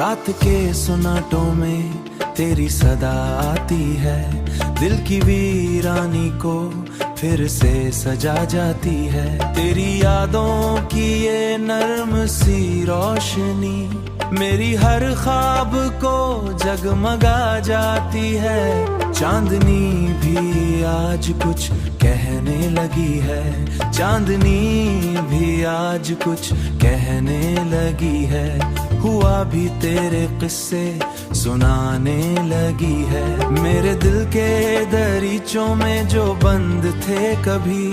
रात के सुनाटों में तेरी सदा आती है, दिल की वीरानी को फिर से सजा जाती है। तेरी यादों की ये नर्म सी रोशनी मेरी हर ख्वाब को जगमगा जाती है। चांदनी भी आज कुछ कहने लगी है, चांदनी भी आज कुछ कहने लगी है। हुआ भी तेरे किस्से सुनाने लगी है। मेरे दिल के दरीचों में जो बंद थे कभी,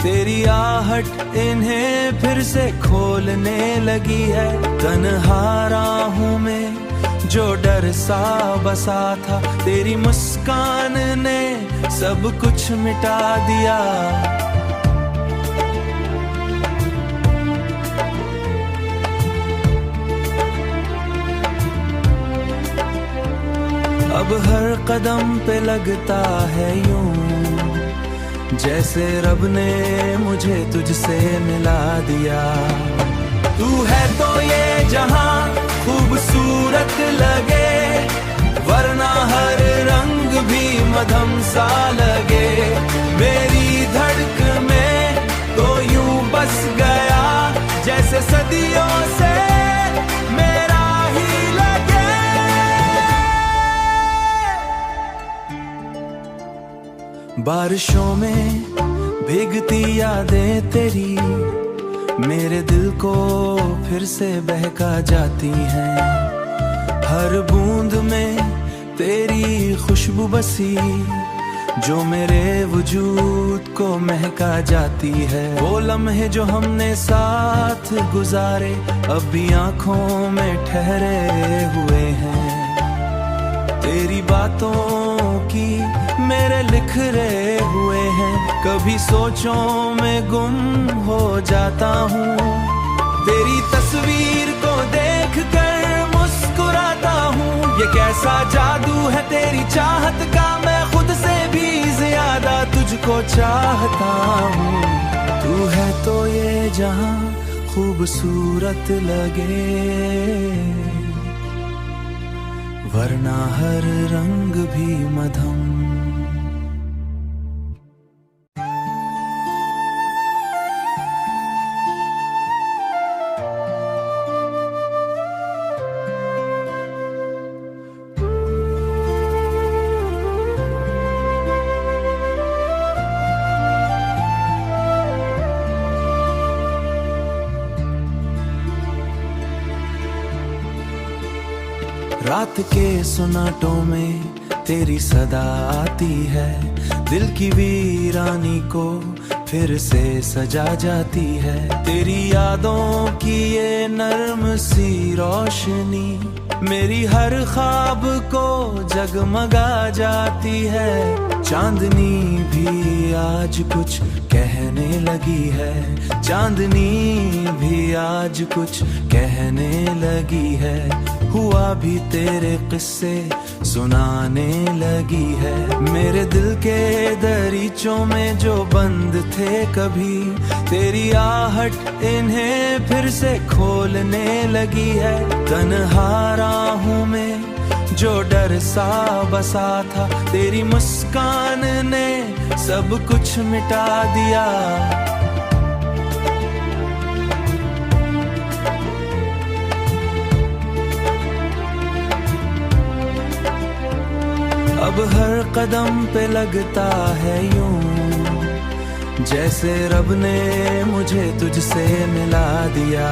तेरी आहट इन्हें फिर से खोलने लगी है। तन्हा राहों में जो डर सा बसा था, तेरी मुस्कान ने सब कुछ मिटा दिया। अब हर कदम पे लगता है यूं जैसे रब ने मुझे तुझसे मिला दिया। तू है तो ये जहां खूबसूरत लगे, वरना हर रंग भी मधम सा लगे। मेरी धड़कन में तो यूं बस गया जैसे सदियों से मेरा ही लगे। बारिशों में भीगती यादें तेरी मेरे दिल को फिर से बहका जाती हैं। हर बूंद में तेरी खुशबू बसी जो मेरे वजूद को महका जाती है। वो लम्हे जो हमने साथ गुजारे अब भी आंखों में ठहरे हुए हैं। तेरी बातों की मेरे लिखरे हुए हैं, कभी सोचों में गुम हो जाता हूँ। तेरी तस्वीर को देख कर मुस्कुराता हूँ। ये कैसा जादू है तेरी चाहत का, मैं खुद से भी ज्यादा तुझको चाहता हूँ। तू है तो ये जहां खूबसूरत लगे, वरना हर रंग भी मधम। रात के सुनाटों में तेरी सदा आती है, दिल की वीरानी को फिर से सजा जाती है। तेरी यादों की ये नर्म सी रोशनी मेरी हर ख्वाब को जगमगा जाती है। चांदनी भी आज कुछ कहने लगी है, चांदनी भी आज कुछ कहने लगी है। हुआ भी तेरे किस्से सुनाने लगी है। मेरे दिल के दरीचों में जो बंद थे कभी, तेरी आहट इन्हें फिर से खोलने लगी है। तन्हा राहों में जो डर सा बसा था, तेरी मुस्कान ने सब कुछ मिटा दिया। अब हर कदम पे लगता है यूं जैसे रब ने मुझे तुझसे मिला दिया।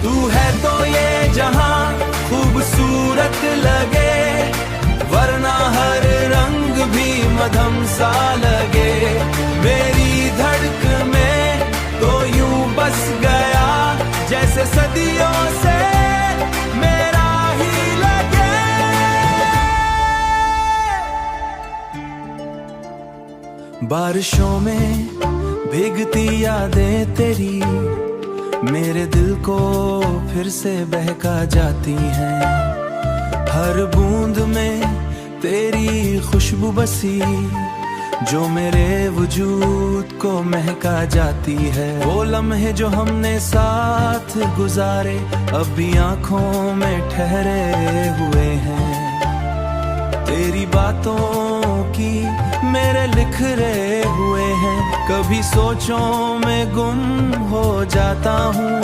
तू है तो ये जहां खूबसूरत लगे, वरना हर रंग भी मधम सा लगे। मेरी धड़कन में तो यूं बस गया जैसे सदियों से मेरा ही लगे। बारिशों में भीगती यादें तेरी मेरे दिल को फिर से बहका जाती हैं। हर बूंद में तेरी खुशबू बसी जो मेरे वजूद को महका जाती है। वो लम्हे जो हमने साथ गुजारे अब भी आंखों में ठहरे हुए हैं। तेरी बातों की मेरे लिख रहे हुए हैं। कभी सोचों में गुम हो जाता हूँ।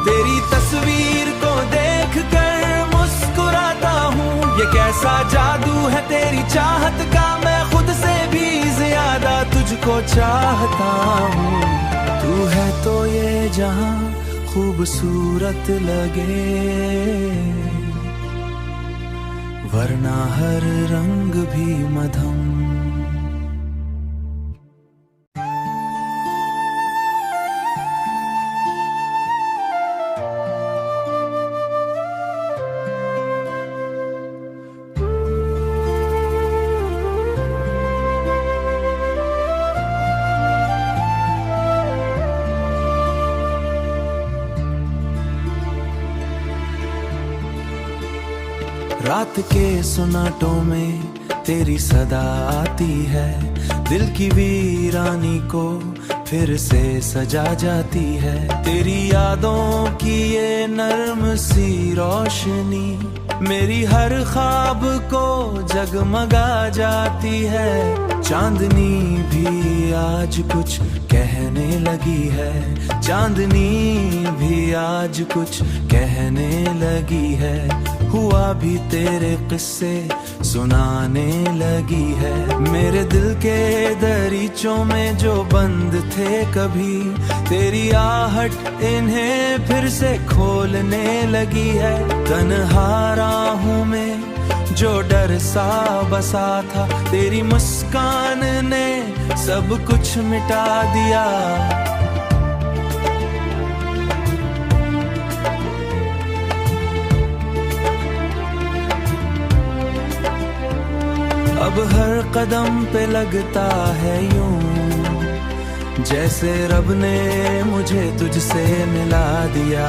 तेरी तस्वीर को देख कर मुस्कुराता हूँ। ये कैसा जादू है तेरी चाहत का, मैं खुद से भी ज्यादा तुझको चाहता हूँ। तू है तो ये जहां खूबसूरत लगे, वरना हर रंग भी मधम। रात के सुनाटों में तेरी सदा आती है। दिल की वीरानी को फिर से सजा जाती है। तेरी यादों की ये नर्म सी रोशनी मेरी हर ख्वाब को जगमगा जाती है। चांदनी भी आज कुछ कहने लगी है। चांदनी भी आज कुछ कहने लगी है। हुआ भी तेरे किस्से सुनाने लगी है। मेरे दिल के दरीचों में जो बंद थे कभी, तेरी आहट इन्हें फिर से खोलने लगी है। तन्हा राहों में जो डर सा बसा था, तेरी मुस्कान ने सब कुछ मिटा दिया। अब हर कदम पे लगता है यूं जैसे रब ने मुझे तुझसे मिला दिया।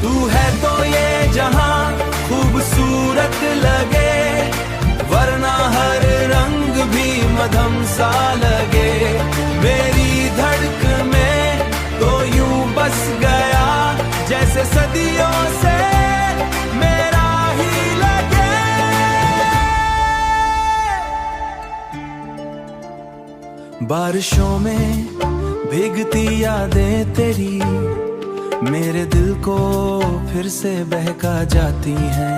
तू है तो ये जहां खूबसूरत लगे, वरना हर रंग भी मधम सा लगे। मेरी धड़कन में तो यूं बस गया जैसे सदियों से मेरा ही लगे। बारिशों में भीगती यादें तेरी मेरे दिल को फिर से बहका जाती हैं।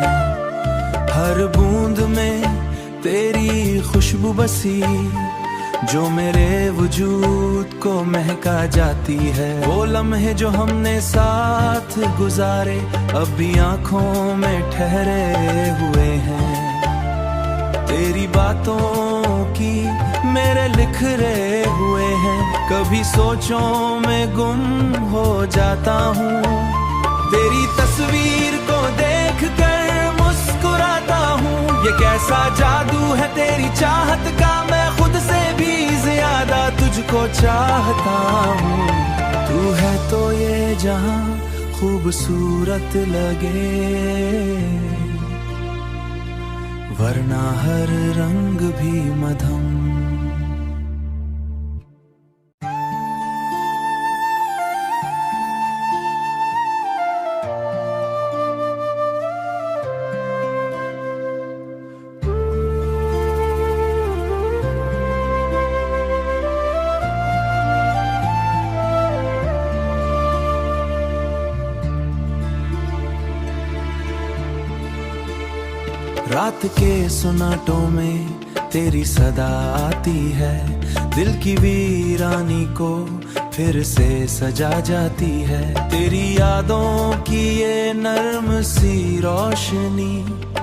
हर बूंद में तेरी खुशबू बसी जो मेरे वजूद को महका जाती है। वो लम्हे जो हमने साथ गुजारे अब भी आंखों में ठहरे हुए हैं। तेरी बातों की मेरे लिख रहे हुए हैं। कभी सोचों में गुम हो जाता हूँ। तेरी तस्वीर को देख कर मुस्कुराता हूँ। ये कैसा जादू है तेरी चाहत का, मैं खुद से भी ज्यादा तुझको चाहता हूँ। तू है तो ये जहां खूबसूरत लगे, वरना हर रंग भी मधम। रात के सुनाटों में तेरी सदा आती है। दिल की वीरानी को फिर से सजा जाती है। तेरी यादों की ये नर्म सी रोशनी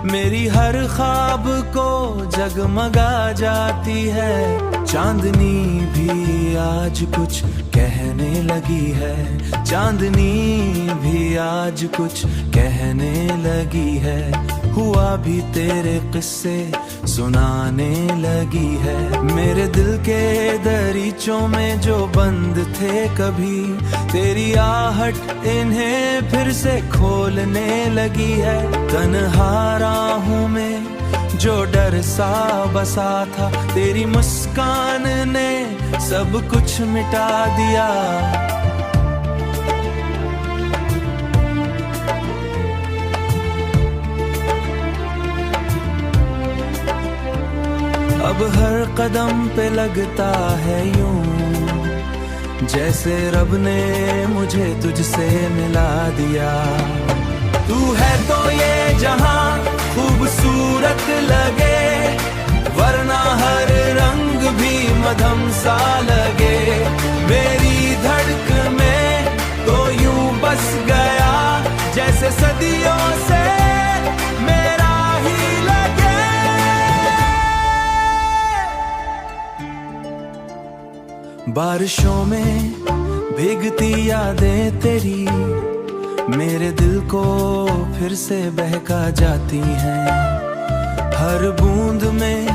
मेरी हर ख्वाब को जगमगा जाती है। चांदनी भी आज कुछ कहने लगी है। चांदनी भी आज कुछ कहने लगी है। हुआ भी तेरे किस्से सुनाने लगी है। मेरे दिल के दरीचों में जो बंद थे कभी, तेरी आहट इन्हें फिर से खोलने लगी है। तन्हा राहों में जो डर सा बसा था, तेरी मुस्कान ने सब कुछ मिटा दिया। अब हर कदम पे लगता है यूं जैसे रब ने मुझे तुझसे मिला दिया। तू है तो ये जहां खूबसूरत लगे, वरना हर रंग भी मधम सा लगे। मेरी धड़कन में तो यूं बस गया जैसे सदियों से मेरा ही लगे। बारिशों में भीगती यादें तेरी मेरे दिल को फिर से बहका जाती हैं। हर बूंद में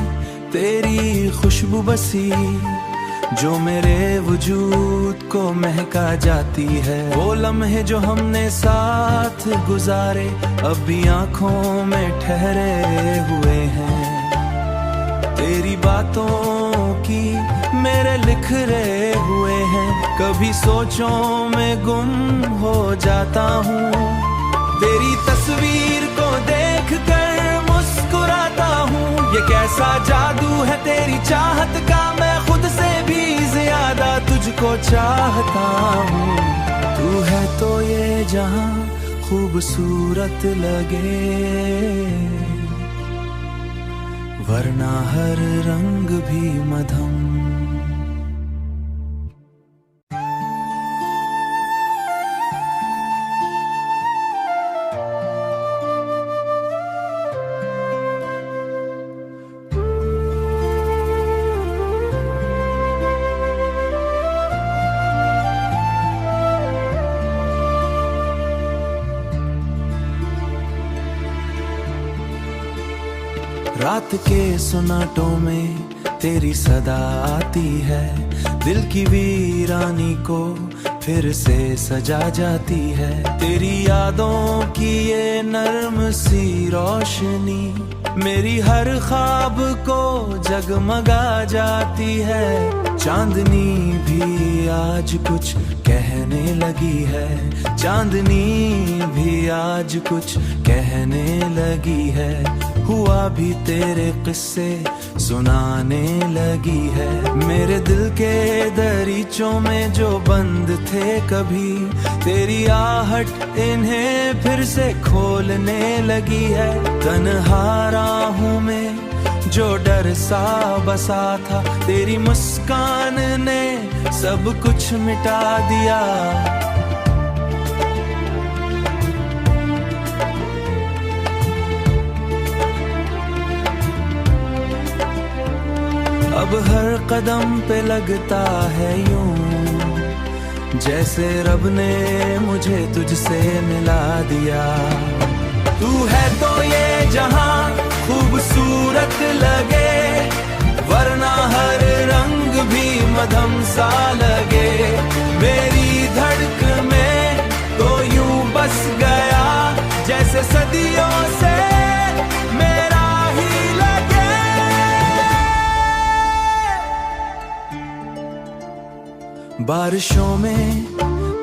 तेरी खुशबू बसी जो मेरे वजूद को महका जाती है। वो लम्हे जो हमने साथ गुजारे अब भी आंखों में ठहरे हुए हैं। तेरी बातों की मेरे लिख रहे हुए हैं, कभी सोचों में गुम हो जाता हूँ। तेरी तस्वीर को देख कर मुस्कुराता हूँ। ये कैसा जादू है तेरी चाहत का, मैं खुद से भी ज्यादा तुझको चाहता हूँ। तू है तो ये जहां खूबसूरत लगे, वरना हर रंग भी मधम। रात के सुनाटों में तेरी सदा आती है, दिल की वीरानी को फिर से सजा जाती है। तेरी यादों की ये नर्म सी रोशनी मेरी हर ख्वाब को जगमगा जाती है। चांदनी भी आज कुछ कहने लगी है, चांदनी भी आज कुछ कहने लगी है। हुआ भी तेरे किस्से सुनाने लगी है। मेरे दिल के दरीचों में जो बंद थे कभी, तेरी आहट इन्हें फिर से खोलने लगी है। तन्हा राहों में जो डर सा बसा था, तेरी मुस्कान ने सब कुछ मिटा दिया। अब हर कदम पे लगता है यूं जैसे रब ने मुझे तुझसे मिला दिया। तू है तो ये जहां खूबसूरत लगे, वरना हर रंग भी मधम सा लगे। मेरी धड़कन में तो यूं बस गया जैसे सदियों से मेरा ही लगे। बारिशों में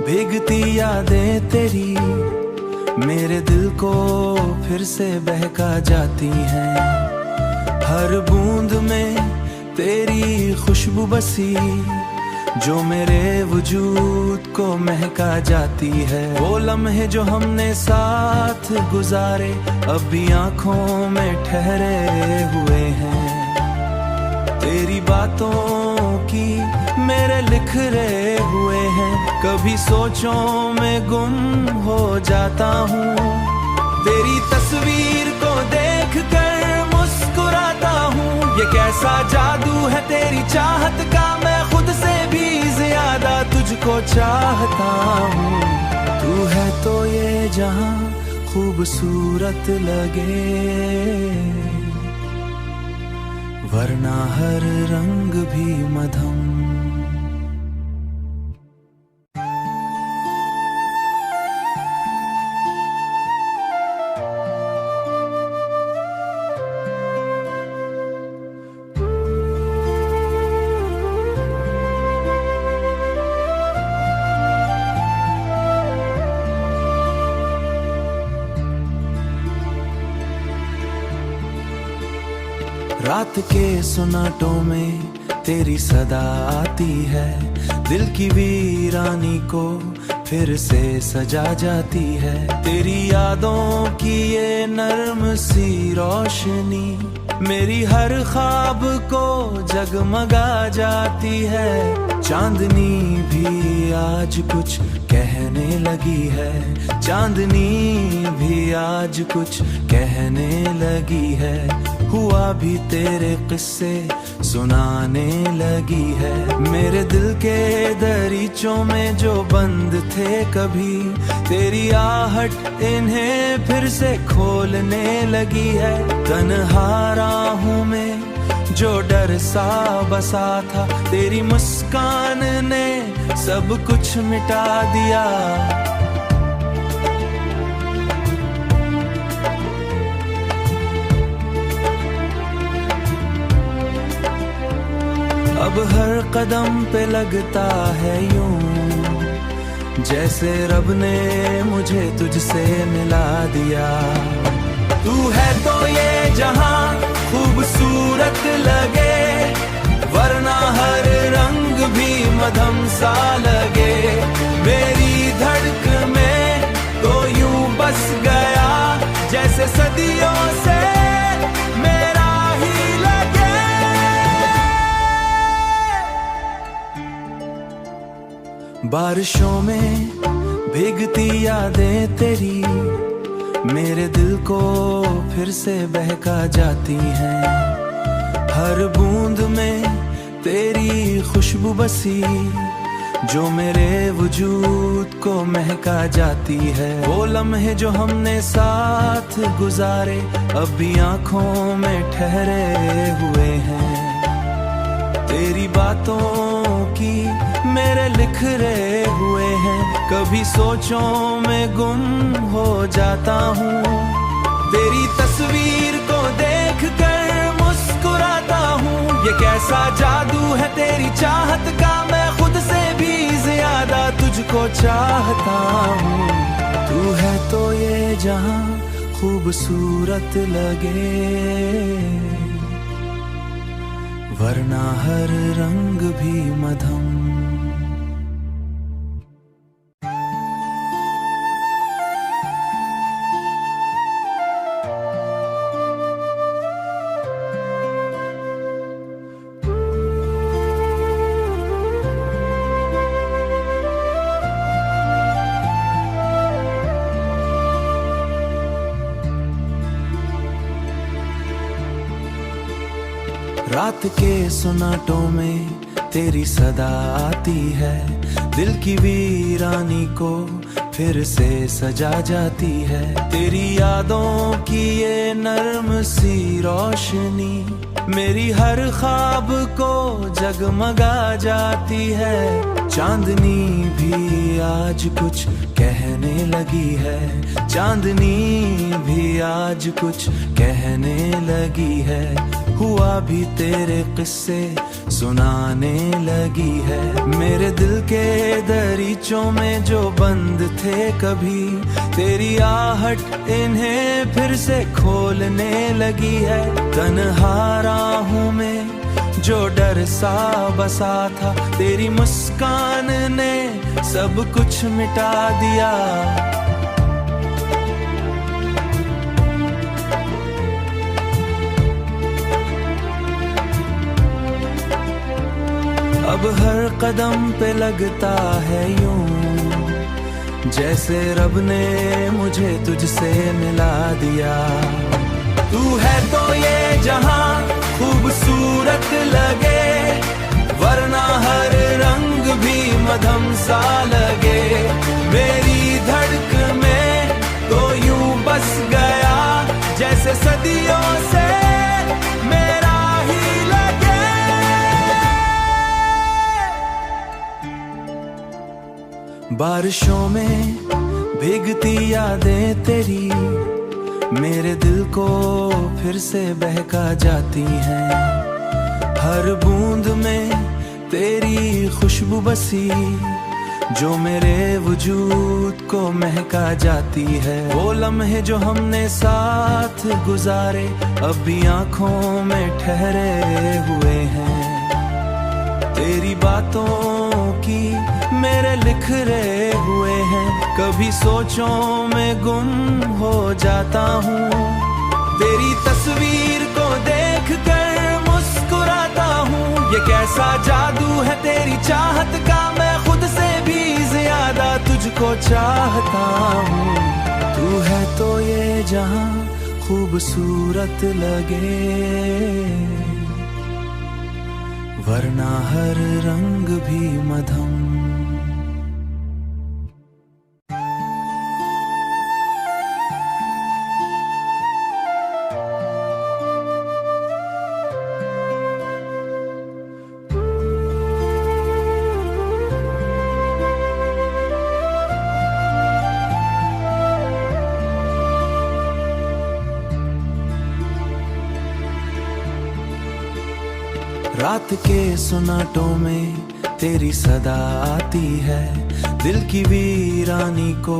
भीगती यादें तेरी मेरे दिल को फिर से बहका जाती हैं। हर बूंद में तेरी खुशबू बसी जो मेरे वजूद को महका जाती है। वो लम्हे जो हमने साथ गुजारे अब भी आंखों में ठहरे हुए हैं। तेरी बातों की मेरे लिख रहे हुए हैं, कभी सोचों में गुम हो जाता हूँ। तेरी तस्वीर को देख कर मुस्कुराता हूँ। ये कैसा जादू है तेरी चाहत का, मैं खुद से भी ज्यादा तुझको चाहता हूँ। तू है तो ये जहां खूबसूरत लगे, वरना हर रंग भी मधम। रात के सुनाटों में तेरी सदा आती है, दिल की वीरानी को फिर से सजा जाती है। तेरी यादों की ये नर्म सी रोशनी मेरी हर ख्वाब को जगमगा जाती है। चांदनी भी आज कुछ कहने लगी है, चांदनी भी आज कुछ कहने लगी है। हुआ भी तेरे किस्से सुनाने लगी है। मेरे दिल के दरीचों में जो बंद थे कभी, तेरी आहट इन्हें फिर से खोलने लगी है। तन्हा राहों में जो डर सा बसा था, तेरी मुस्कान ने सब कुछ मिटा दिया। अब हर कदम पे लगता है यूं जैसे रब ने मुझे तुझसे मिला दिया। तू है तो ये जहां खूबसूरत लगे, वरना हर रंग भी मधम सा लगे। मेरी धड़क में तो यूं बस गया जैसे सदियों से मेरा ही लगे। बारिशों में भीगती यादें तेरी मेरे दिल को फिर से बहका जाती हैं। हर बूंद में तेरी खुशबू बसी जो मेरे वजूद को महका जाती है। वो लम्हे जो हमने साथ गुजारे अब भी आंखों में ठहरे हुए हैं। तेरी बातों की मेरे लिखरे हुए हैं। कभी सोचों में गुम हो जाता हूँ, तेरी तस्वीर को देख कर मुस्कुराता हूँ। ये कैसा जादू है तेरी चाहत का, मैं खुद से भी ज्यादा तुझको चाहता हूँ। तू है तो ये जहां खूबसूरत लगे, वरना हर रंग भी मधम। रात के सुनाटों में तेरी सदा आती है, दिल की वीरानी को फिर से सजा जाती है। तेरी यादों की ये नर्म सी रोशनी मेरी हर ख्वाब को जगमगा जाती है। चांदनी भी आज कुछ कहने लगी है, चांदनी भी आज कुछ कहने लगी है। हुआ भी तेरे किस्से सुनाने लगी है। मेरे दिल के दरीचों में जो बंद थे कभी, तेरी आहट इन्हें फिर से खोलने लगी है। तन्हा राहों में जो डर सा बसा था, तेरी मुस्कान ने सब कुछ मिटा दिया। अब हर कदम पे लगता है यूं जैसे रब ने मुझे तुझसे मिला दिया। तू है तो ये जहां खूबसूरत लगे, वरना हर रंग भी मधम सा लगे। मेरी धड़क में तो यूं बस गया जैसे सदियों से मेरा ही लगे। बारिशों में भीगती यादें तेरी मेरे दिल को फिर से बहका जाती हैं। हर बूंद में तेरी खुशबू बसी जो मेरे वजूद को महका जाती है। वो लम्हे जो हमने साथ गुजारे अब भी आंखों में ठहरे हुए हैं। तेरी बातों की मेरे लिखरे हुए हैं। कभी सोचों में गुम हो जाता हूँ। तेरी तस्वीर को देख कर मुस्कुराता हूँ। ये कैसा जादू है तेरी चाहत का, मैं खुद से भी ज्यादा तुझको चाहता हूँ। तू है तो ये जहां खूबसूरत लगे, वरना हर रंग भी मधम। रात के सुनाटों में तेरी सदा आती है। दिल की वीरानी को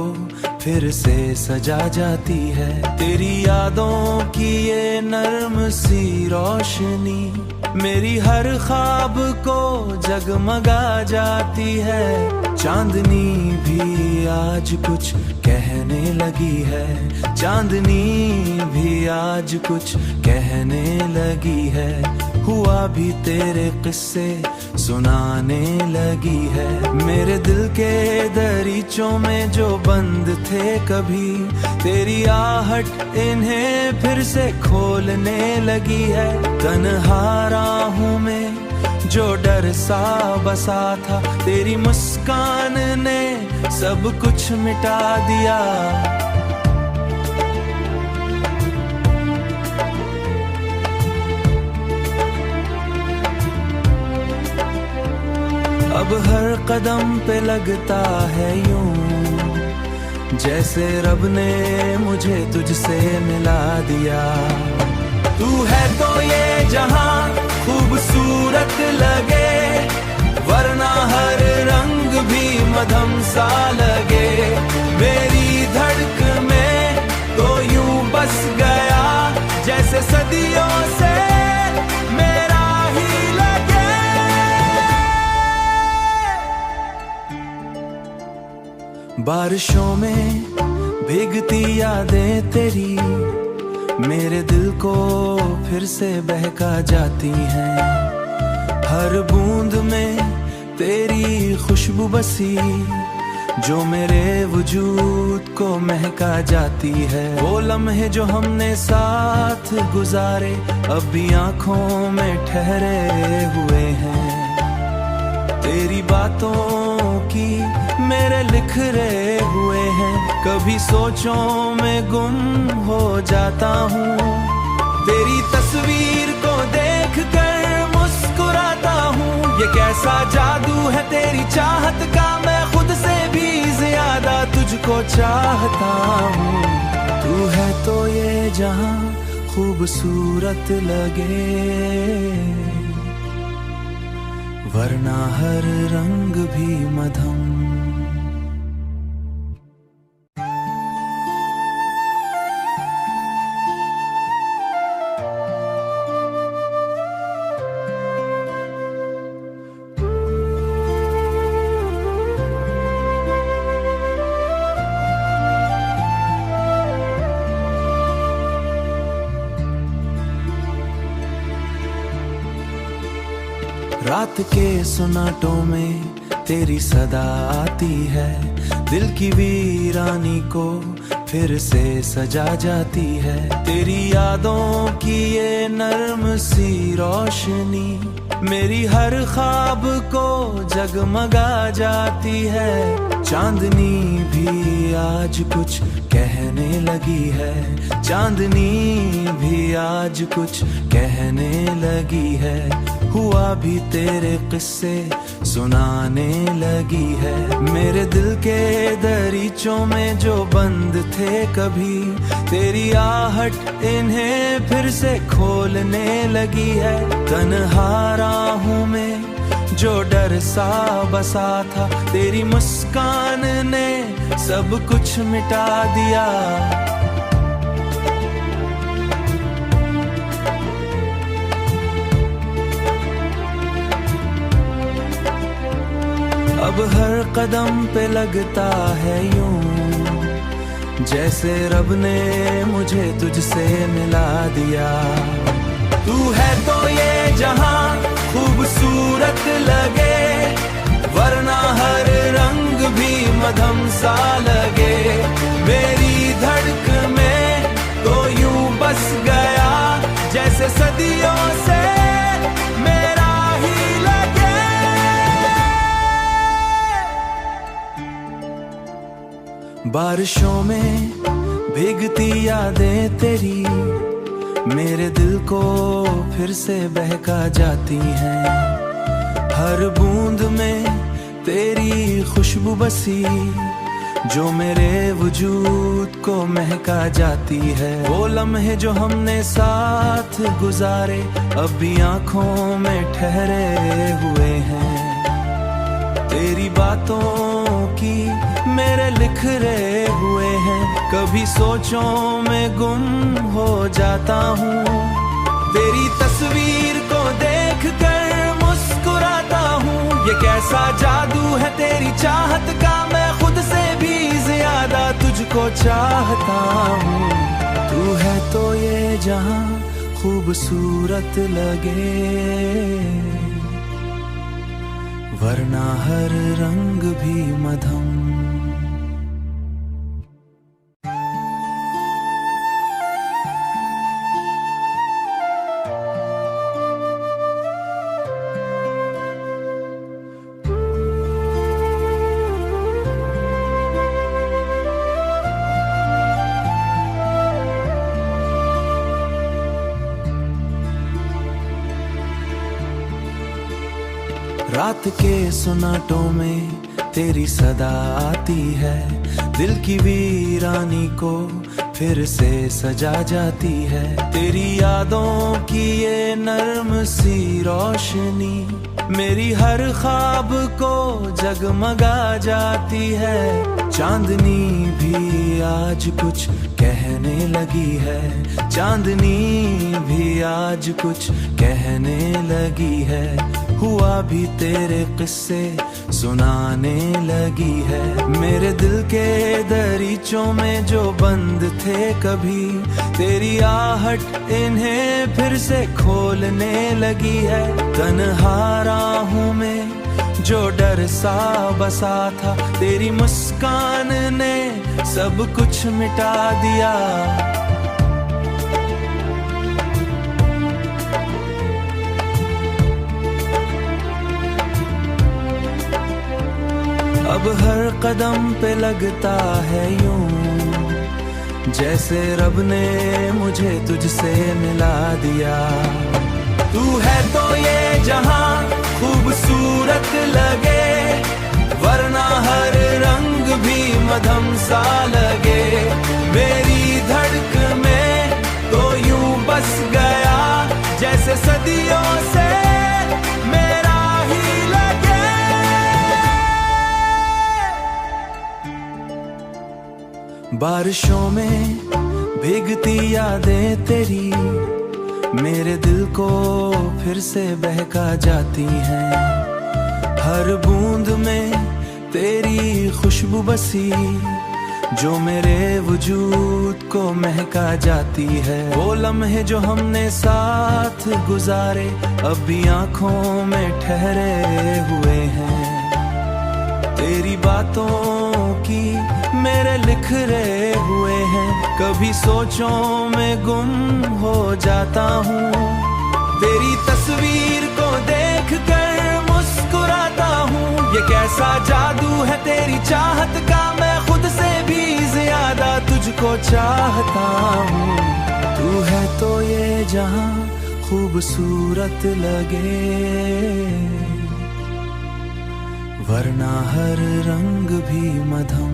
फिर से सजा जाती है। तेरी यादों की ये नर्म सी रोशनी मेरी हर ख्वाब को जगमगा जाती है। चांदनी भी आज कुछ कहने लगी है। चांदनी भी आज कुछ कहने लगी है। हुआ भी तेरे किस्से सुनाने लगी है। मेरे दिल के दरीचों में जो बंद थे कभी, तेरी आहट इन्हें फिर से खोलने लगी है। तन्हा राहों में जो डर सा बसा था, तेरी मुस्कान ने सब कुछ मिटा दिया। अब हर कदम पे लगता है यूं जैसे रब ने मुझे तुझसे मिला दिया। तू है तो ये जहां खूबसूरत लगे, वरना हर रंग भी मधम सा लगे। मेरी धड़कन में तो यूं बस गया जैसे सदियों से मेरा ही लगे। बारिशों में भीगती यादें तेरी मेरे दिल को फिर से बहका जाती हैं। हर बूंद में तेरी खुशबू बसी जो मेरे वजूद को महका जाती है। वो लम्हे जो हमने साथ गुजारे अब भी आंखों में ठहरे हुए हैं। तेरी बातों की मेरे लिखरे हुए हैं। कभी सोचों में गुम हो जाता हूँ। तेरी तस्वीर को देख कर मुस्कुराता हूँ। ये कैसा जादू है तेरी चाहत का, मैं खुद से भी ज्यादा तुझको चाहता हूँ। तू है तो ये जहां खूबसूरत लगे, वरना हर रंग भी मधम। रात के सुनाटों में तेरी सदा आती है। दिल की वीरानी को फिर से सजा जाती है। तेरी यादों की ये नर्म सी रोशनी मेरी हर ख्वाब को जगमगा जाती है। चांदनी भी आज कुछ कहने लगी है। चांदनी भी आज कुछ कहने लगी है। हुआ भी तेरे किस्से सुनाने लगी है। मेरे दिल के दरीचों में जो बंद थे कभी, तेरी आहट इन्हें फिर से खोलने लगी है। तन्हा राहों में जो डर सा बसा था, तेरी मुस्कान ने सब कुछ मिटा दिया। अब हर कदम पे लगता है यूं, जैसे रब ने मुझे तुझसे मिला दिया। तू है तो ये जहां खूबसूरत लगे, वरना हर रंग भी मधम सा लगे। मेरी धड़कन में तो यूं बस गया, जैसे सदियों से मेरा ही लगे। बारिशों में भीगती यादें तेरी मेरे दिल को फिर से बहका जाती हैं। हर बूंद में तेरी खुशबू बसी, जो मेरे वजूद को महका जाती है। वो लम्हे जो हमने साथ गुजारे अब भी आंखों में ठहरे हुए हैं। तेरी बातों की मेरे लिखरे हुए हैं, कभी सोचों में गुम हो जाता हूँ। तेरी तस्वीर को देख कर मुस्कुराता हूँ। ये कैसा जादू है तेरी चाहत का, मैं खुद से भी ज्यादा तुझको चाहता हूँ। तू है तो ये जहां खूबसूरत लगे, वरना हर रंग भी मधम। रात के सुनाटों में तेरी सदा आती है, दिल की वीरानी को फिर से सजा जाती है। तेरी यादों की ये नर्म सी रोशनी मेरी हर ख्वाब को जगमगा जाती है। चांदनी भी आज कुछ कहने लगी है, चांदनी भी आज कुछ कहने लगी है। हुआ भी तेरे किस्से सुनाने लगी है। मेरे दिल के दरीचों में जो बंद थे कभी, तेरी आहट इन्हें फिर से खोलने लगी है। तन्हा राहों में जो डर सा बसा था, तेरी मुस्कान ने सब कुछ मिटा दिया। अब हर कदम पे लगता है यूं, जैसे रब ने मुझे तुझसे मिला दिया। तू है तो ये जहां खूबसूरत लगे, वरना हर रंग भी मधम सा लगे। मेरी धड़कन में तो यूं बस गया, जैसे सदियों से मेरा ही लगे। बारिशों में भीगती यादें तेरी मेरे दिल को फिर से बहका जाती हैं। हर बूंद में तेरी खुशबू बसी, जो मेरे वजूद को महका जाती है। वो लम्हे जो हमने साथ गुजारे अब भी आंखों में ठहरे हुए हैं। तेरी बातों की मेरे लिखरे हुए हैं, कभी सोचों में गुम हो जाता हूँ। तेरी तस्वीर को देख कर मुस्कुराता हूँ। ये कैसा जादू है तेरी चाहत का, मैं खुद से भी ज्यादा तुझको चाहता हूँ। तू है तो ये जहां खूबसूरत लगे, वरना हर रंग भी मधम।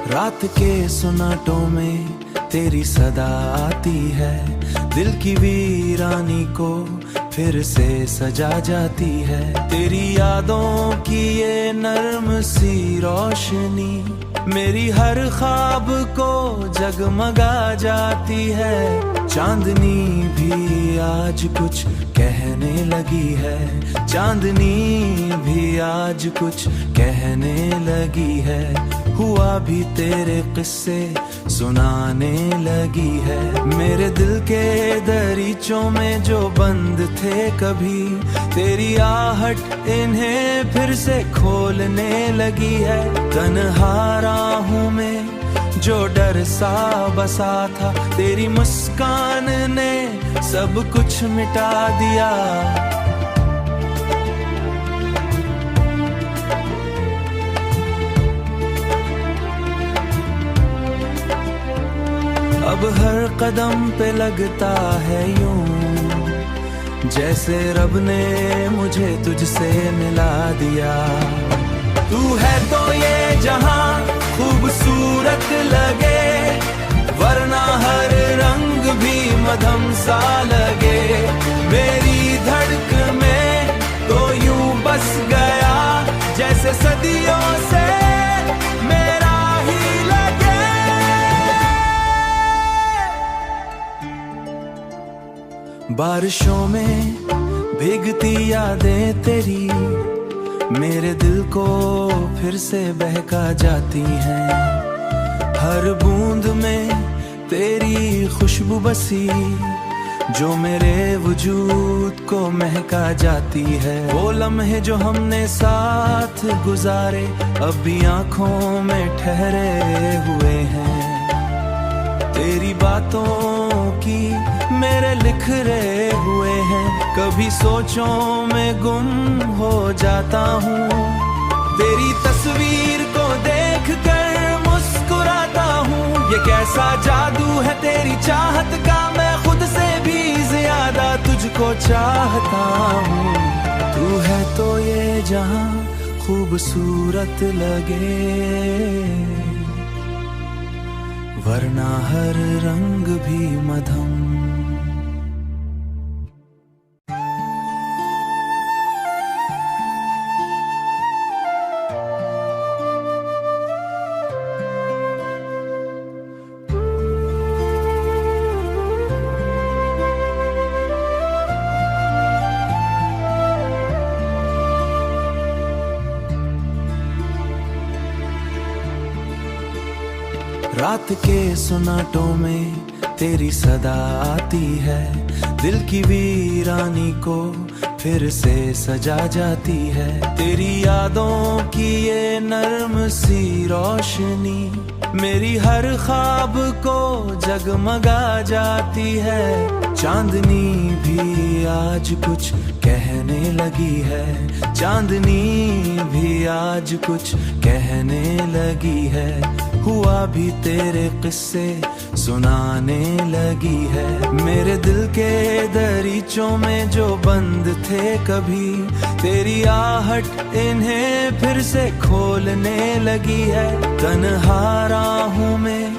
रात के सुनाटों में तेरी सदा आती है, दिल की वीरानी को फिर से सजा जाती है। तेरी यादों की ये नर्म सी रोशनी मेरी हर ख्वाब को जगमगा जाती है। चांदनी भी आज कुछ कहने लगी है, चांदनी भी आज कुछ कहने लगी है। हुआ भी तेरे किस्से सुनाने लगी है। मेरे दिल के दरीचों में जो बंद थे कभी, तेरी आहट इन्हें फिर से खोलने लगी है। तन्हा राहों में जो डर सा बसा था, तेरी मुस्कान ने सब कुछ मिटा दिया। अब हर कदम पे लगता है यूं जैसे रब ने मुझे तुझसे मिला दिया। तू है तो ये जहां खूबसूरत लगे, वरना हर रंग भी मधम सा लगे। मेरी धड़क में तो यूं बस गया जैसे सदियों से मेरा ही लगे। बारिशों में भीगती यादें तेरी मेरे दिल को फिर से बहका जाती हैं। हर बूंद में तेरी खुशबू बसी जो मेरे वजूद को महका जाती है। वो लम्हे जो हमने साथ गुजारे अब भी आंखों में ठहरे हुए हैं। तेरी बातों की मेरे लिखरे हुए हैं, कभी सोचों में गुम हो जाता हूँ। तेरी तस्वीर को देखकर मुस्कुराता हूँ। ये कैसा जादू है तेरी चाहत का, मैं खुद से भी ज्यादा तुझको चाहता हूँ। तू है तो ये जहां खूबसूरत लगे, वरना हर रंग भी मधम। रात के सुनाटों में तेरी सदा आती है, दिल की वीरानी को फिर से सजा जाती है। तेरी यादों की ये नर्म सी रोशनी मेरी हर ख्वाब को जगमगा जाती है। चांदनी भी आज कुछ कहने लगी है, चांदनी भी आज कुछ कहने लगी है। हुआ भी तेरे किस्से सुनाने लगी है। मेरे दिल के दरीचों में जो बंद थे कभी, तेरी आहट इन्हें फिर से खोलने लगी है। तन्हा राहों में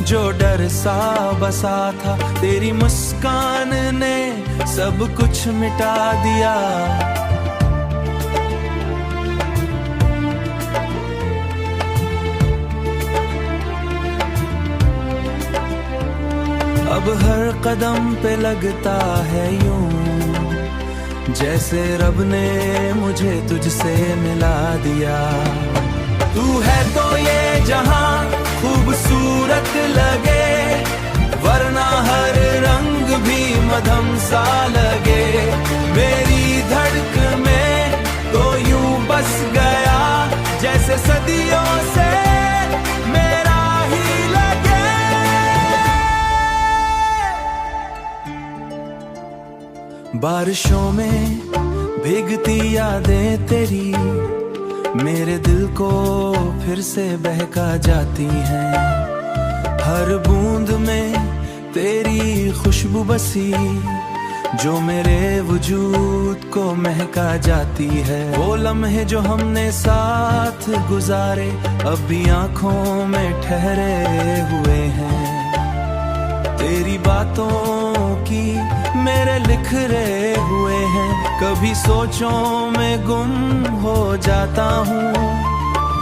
जो डर सा बसा था, तेरी मुस्कान ने सब कुछ मिटा दिया। अब हर कदम पे लगता है यूं जैसे रब ने मुझे तुझसे मिला दिया। तू है तो ये जहां खूबसूरत लगे, वरना हर रंग भी मधम सा लगे। मेरी धड़क में तो यूं बस गया जैसे सदियों से मेरा ही लगे। बारिशों में भीगती यादें तेरी मेरे दिल को फिर से बहका जाती हैं। हर बूंद में तेरी खुशबू बसी जो मेरे वजूद को महका जाती है। वो लम्हे जो हमने साथ गुजारे अब भी आंखों में ठहरे हुए हैं। तेरी बातों की मेरे लिखरे हुए हैं। कभी सोचों में गुम हो जाता हूँ।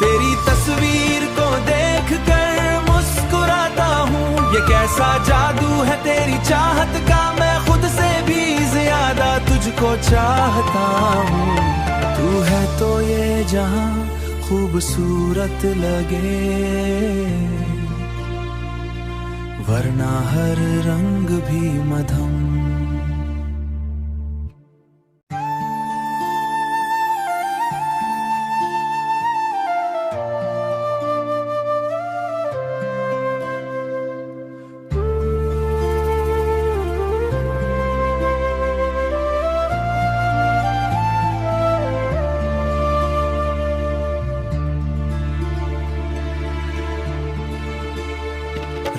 तेरी तस्वीर को देख कर मुस्कुराता हूँ। ये कैसा जादू है तेरी चाहत का, मैं खुद से भी ज्यादा तुझको चाहता हूँ। तू है तो ये जहां खूबसूरत लगे, वरना हर रंग भी मधम।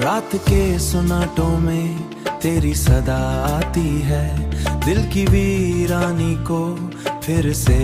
रात के सुनाटों में तेरी सदा आती है। दिल की वीरानी को फिर से